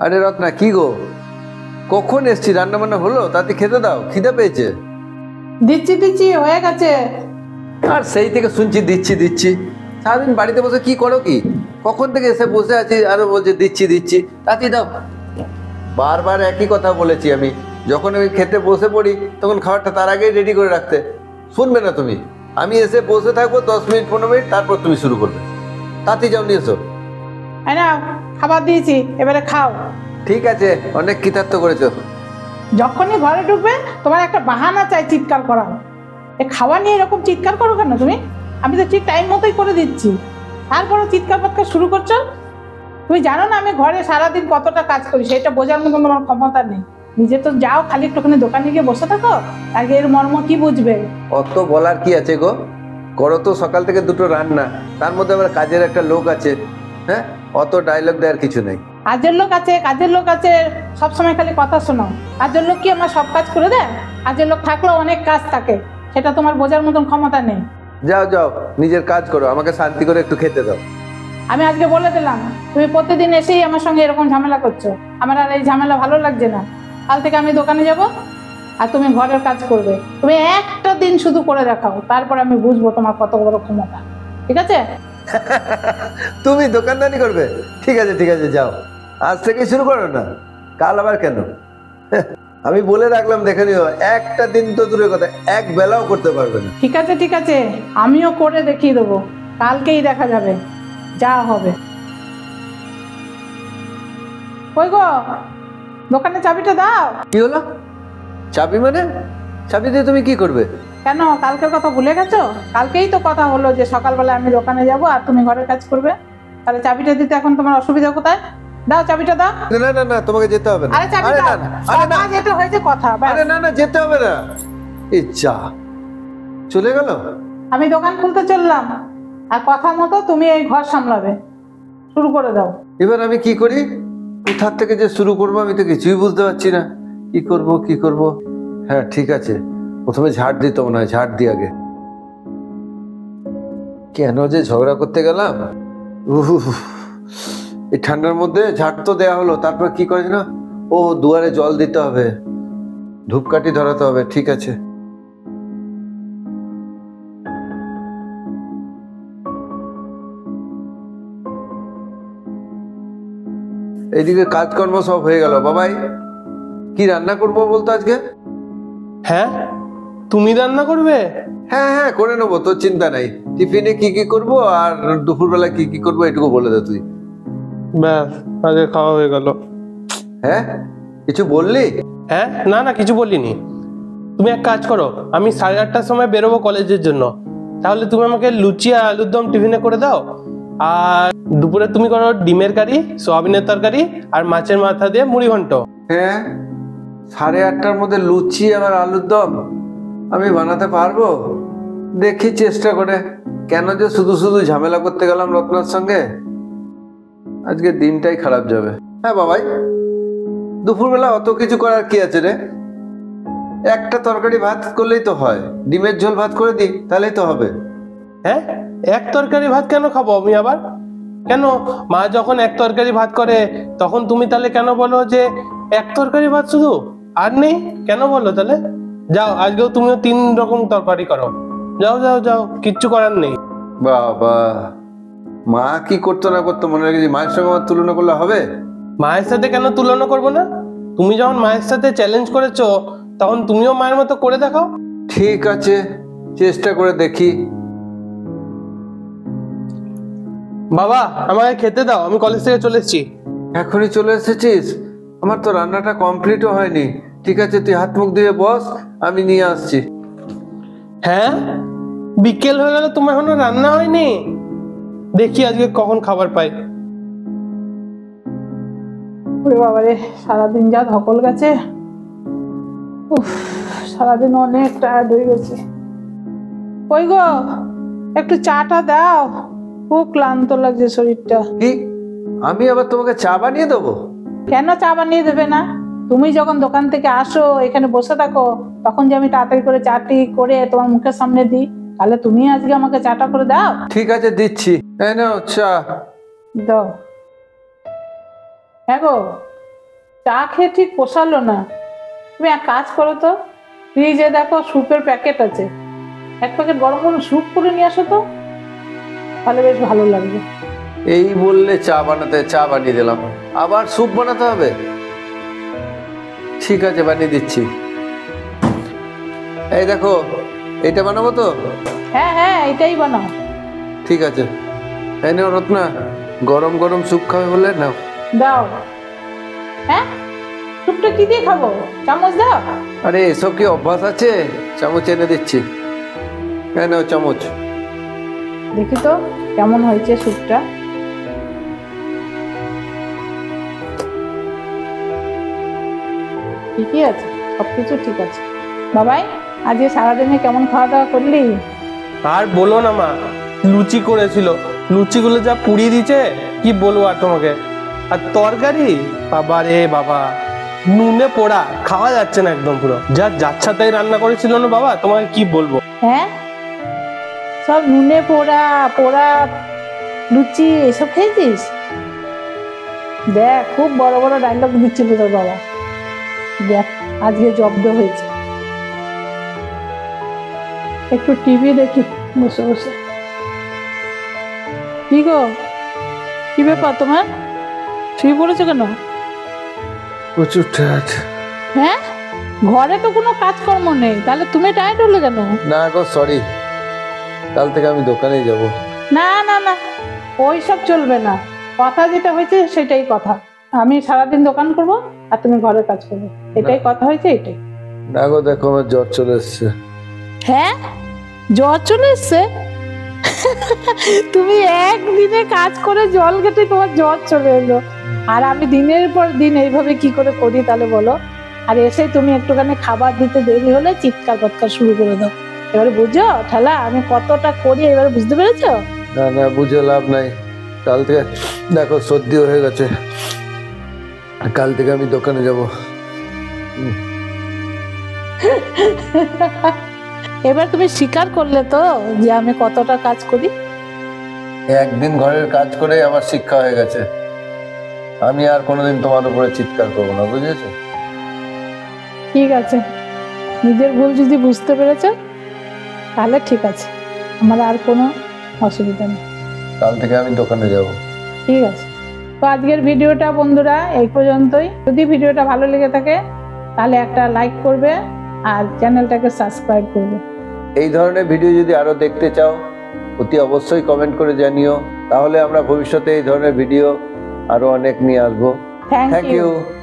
আরে রত্না, কি গো, কখন এসছি? রান্না বান্না হলো? তাতে খেতে দাও, খিদে পেয়েছে। দিচ্ছি দিচ্ছি, হয়ে গেছে। আর সেই থেকে শুনছি দিচ্ছি দিচ্ছি। সারাদিন বাড়িতে বসে কি করো কি? কখন থেকে এসে বসে আছি আর বলছে দিচ্ছি দিচ্ছি, তাতেই দাও। বারবার একই কথা বলেছি আমি, যখন আমি খেতে বসে পড়ি তখন খাবারটা তার আগেই রেডি করে রাখতে। শুনবে না তুমি? আমি এসে বসে থাকবো 10 মিনিট 15 মিনিট, তারপর তুমি শুরু করবে। তাতেই যাও, নিয়ে এসো। না, খাবার দিয়েছি, এবারে খাও। ঠিক আছে, অনেক কৃতার্থ করেছো। যখনই ঘরে ঢুকবে তোমার একটা বাহানা চাই চিৎকার করার। এ খাওয়া নিয়ে এরকম চিৎকার করো কেন তুমি? আমি তো ঠিক টাইম মতোই করে দিচ্ছি, তারপরও চিৎকার পাৎকার শুরু করছো। তুমি জানো না আমি ঘরে সারাদিন কতটা কাজ করি, সেটা বোঝার মতন তোমার ক্ষমতা নেই। নিজে তো যাও, খালি একটুখানি দোকানে গিয়ে বসে থাকো, আগে এর মর্ম কি বুঝবে? অত বলার কি আছে গো? করো তো সকাল থেকে দুটো রান্না, তার মধ্যে আবার কাজের একটা লোক আছে। হ্যাঁ, অত ডায়লগ দেওয়ার কিছু নেই। কাজের লোক আছে, কাজের লোক আছে, সবসময় খালি কথা শোনো। কাজের লোক কি আমার সব কাজ করে দেয়? কাজের লোক থাকলেও অনেক কাজ থাকে, সেটা তোমার বোঝার মতন ক্ষমতা নেই। যাও যাও, নিজের কাজ করো, আমাকে শান্তি করে একটু খেতে দাও। আমি আজকে বলে দিলাম, তুমি প্রতিদিন এসেই আমার সঙ্গে এরকম ঝামেলা করছো, আমার আর এই ঝামেলা ভালো লাগছে না। কাল থেকে আমি দোকানে যাব আর তুমি ঘরের কাজ করবে। তুমি একটা দিন শুধু করে দেখাও, তারপর আমি বুঝবো তোমার কত বড় ক্ষমতা। ঠিক আছে? তুমি দোকানদারি করবে? ঠিক আছে ঠিক আছে, যাও, আজ থেকে শুরু করো না, কাল আবার কেন? আমি বলে রাখলাম, দেখে নিও, একটা দিন তো দূরের কথা, এক বেলাও করতে পারবে না। ঠিক আছে ঠিক আছে, আমিও করে দেখিয়ে দেবো, কালকেই দেখা যাবে যা হবে। কই গো, দোকানে চাবিটা দাও। কি হলো? চাবি মানে? চাবি দিয়ে তুমি কি করবে? কেন, কালকের কথা ভুলে গেছো? কালকেই তো কথা হলো যে সকালবেলা আমি দোকানে যাব আর তুমি ঘরের কাজ করবে। তাহলে চাবিটা দিতে এখন তোমার অসুবিধা কোথায়? দাও চাবিটা দাও। না না না, তোমাকে যেতে হবে না। আরে চাবিটা দাও। আরে না, যেটা হয়েছে কথা। আরে না না, যেতে হবে না। ইচ্ছা চলে গেল। আমি দোকান খুলতে চললাম, আর কথা মতো তুমি এই ঘর সামলাবে। শুরু করে দাও। এবার আমি কি করি? কোথার থেকে যে শুরু করবো আমি তো কিছুই বুঝতে পারছি না। কি করব কি করব? হ্যাঁ ঠিক আছে, প্রথমে ঝাড় দিতে মনে হয়, ঝাড় দিই আগে। কেন যে ঝগড়া করতে গেলাম? এই ঠান্ডার মধ্যে ঝাড় তো দেয়া হলো, তারপর কি করে না, ও দুয়ারে জল দিতে হবে, ধূপকাঠি ধরাতে হবে। ঠিক আছে, এইদিকে কাজকর্ম সব হয়ে গেল। বাবাই, কি রান্না করবো বলতো আজকে? হ্যাঁ, তুমি রান্না করবে? হ্যাঁ হ্যাঁ, করে নেবো, তোর চিন্তা নাই। টিফিনে কি কি করবো আর দুপুরবেলা কি কি করবো এটুকু বলে দে তুই। ব্যাস, আগে খাওয়া হয়ে গেল। হ্যাঁ, কিছু বললি? হ্যাঁ, না না, কিছু বলিনি। তুমি এক কাজ করো, আমি 8:30টার সময় বেরোবো কলেজের জন্য, তাহলে তুমি আমাকে লুচি আর আলুর দম টিফিনে করে দাও। আর দুপুরে তুমি করো ডিমের কারি, সোয়াবিনের তরকারি আর মাছের মাথা দিয়ে মুড়ি ঘন্ট। হ্যাঁ, 8:30টার মধ্যে লুচি আবার আলুর দম আমি বানাতে পারবো? দেখি চেষ্টা করে। কেন যে শুধু শুধু ঝামেলা করতে গেলাম রত্নার সঙ্গে, আজকে দিনটাই খারাপ যাবে। হ্যাঁ বাবাই, দুপুরবেলা অত কিছু করার কি আছে রে? একটা তরকারি ভাত করলেই তো হয়, ডিমের ঝোল ভাত করে দিই, তাহলেই তো হবে। হ্যাঁ, এক তরকারি ভাত কেন খাবো আমি আবার? কেন, মা যখন এক তরকারি ভাত করে তখন তুমি তাহলে কেন বলো যে এক তরকারি ভাত শুধু আর নেই? কেন বলো তাহলে? যাও, আজকেও তুমিও 3 রকম তরকারি করো। যাও যাও যাও, কিচ্ছু করার নেই। বাবা, মা কি করতো না করতো মনে রেখেছি, মায়ের সঙ্গে আমার তুলনা করলে হবে? মায়ের সাথে কেন তুলনা করবো না? তুমি যখন মায়ের সাথে চ্যালেঞ্জ করেছো তখন তুমিও মায়ের মতো করে দেখাও। ঠিক আছে, চেষ্টা করে দেখি। বাবা, আমাকে খেতে দাও, আমি কলেজ থেকে চলে এসেছি। এখনই চলে এসেছিস? আমার তো রান্নাটা কমপ্লিটও হয়নি। ঠিক আছে, তুই হাত মুখ দিয়ে বস, আমি নিয়ে আসছি। হ্যাঁ, বিকেল হয়ে গেল, তোমার এখনো রান্না হয়নি? দেখি আজকে কখন খাবার পাই। ওরে বাবারে, সারাদিন যা ধকল গেছে। উফ, সারাদিন অনেক টায়ার্ড হয়ে গেছে। ওই গো, একটু চাটা দাও, খুব ক্লান্ত লাগছে শরীরটা। কি, আমি আবার তোমাকে চা বানিয়ে দেবো? কেন চা বানিয়ে দেবে না? তুমি যখন দোকান থেকে আসো এখানে বসে থাকো, তখন যে আমি তাড়াতাড়ি করে চাটি করে তোমার মুখের সামনে দিই, তাহলে তুমি আজকে আমাকে চাটা করে দাও। ঠিক আছে, দিচ্ছি। এই নাও চা। দাও। হ্যাঁ গো, চা খেয়ে ঠিক পোষালো না। তুমি এক কাজ করো তো, ফ্রিজে দেখো স্যুপের প্যাকেট আছে, এক প্যাকেট গরম গরম স্যুপ করে নিয়ে আসো তো, তাহলে বেশ ভালো লাগবে। এই বললে চা বানিয়ে দিলাম, আবার স্যুপ বানাতে হবে? ঠিক আছে, বানিয়ে দিচ্ছি। এই দেখো, এটা বানাবো তো? হ্যাঁ হ্যাঁ, এটাই বানাও। ঠিক আছে, এই নাও রত্না, গরম গরম স্যুপ খাবে বলে নাও। দাও। হ্যাঁ, স্যুপটা কি দিয়ে খাবো? চামচ দাও। আরে এসব কি অভ্যাস আছে? চামচ এনে দিচ্ছি, হ্যাঁ নাও চামচ। দেখি তো কেমন হয়েছে স্যুপটা। ঠিকই আছে, সবকিছু ঠিক আছে। বাবাই, আজকে সারাদিনে কেমন খাওয়া দাওয়া করলি? আর বলো না মা, লুচি করেছিল, লুচিগুলো যা পুড়িয়ে দিয়েছে কি বলবো আর তোমাকে। আর তরকারি বাবা রে বাবা, নুনে পোড়া, খাওয়া যাচ্ছে না একদম, পুরো যা যাচ্ছা তাই রান্না করেছিল না বাবা, তোমাকে কি বলবো। হ্যাঁ, সব নুনে পোড়া পোড়া লুচি এসব খেয়েছিস? দেখ, খুব বড় বড় ডায়লগ দিচ্ছিল তোর বাবা। দেখ, আজকে জব্দ হয়েছে। একটু টিভি দেখি বসে বসে। কি গো, কি ব্যাপার তোমার? শুয়ে পড়েছো কেন? প্রচুর টায়ার্ড। হ্যাঁ, ঘরে তো কোনো কাজকর্ম নেই, তাহলে তুমি টায়ার্ড হলে কেন? না গো, সরি, কাল থেকে আমি দোকানেই যাব। না না না, ওই সব চলবে না। কথা যেটা হয়েছে সেটাই কথা। আমি সারাদিন দোকান করব আর তুমি ঘরের কাজ করবে, এটাই কথা হয়েছে, এটাই। না গো, দেখো আমার জ্বর চলে এসছে। হ্যাঁ, জ্বর চলে এসছে? তুমি একদিনে কাজ করে জল ঘেটে তোমার জ্বর চলে এলো, আর আমি দিনের পর দিন এইভাবে কি করে করি তাহলে বলো? আর এসে তুমি একটুখানি খাবার দিতে দেরি হলে চিৎকার বাৎকার শুরু করে দাও। এবারে বুঝো ঠালা আমি কতটা করি, এবারে বুঝতে পেরেছো? না না, বুঝে লাভ নাই। কাল থেকে দেখো সর্দি হয়ে গেছে, কাল থেকে আমি দোকানে যাব। এবার তুমি স্বীকার করলে তো যে আমি কতটা কাজ করি। একদিন ঘরের কাজ করে আমার শিক্ষা হয়ে গেছে, আমি আর কোনোদিন তোমার উপরে চিৎকার করবো না, বুঝেছো? ঠিক আছে, নিজের ভুল যদি বুঝতে পেরেছো তাহলে ঠিক আছে, আমার আর কোনো অসুবিধা নেই। কাল থেকে আমি দোকানে যাব। ঠিক আছে, তো আজকের ভিডিওটা বন্ধুরা এই পর্যন্তই। যদি ভিডিওটা ভালো লেগে থাকে তাহলে একটা লাইক করবে আর চ্যানেলটাকে সাবস্ক্রাইব করবে। এই ধরনের ভিডিও যদি আরো দেখতে চাও অতি অবশ্যই কমেন্ট করে জানিও, তাহলে আমরা ভবিষ্যতে এই ধরনের ভিডিও আরো অনেক নিয়ে আসবো। Thank thank you. ইউ।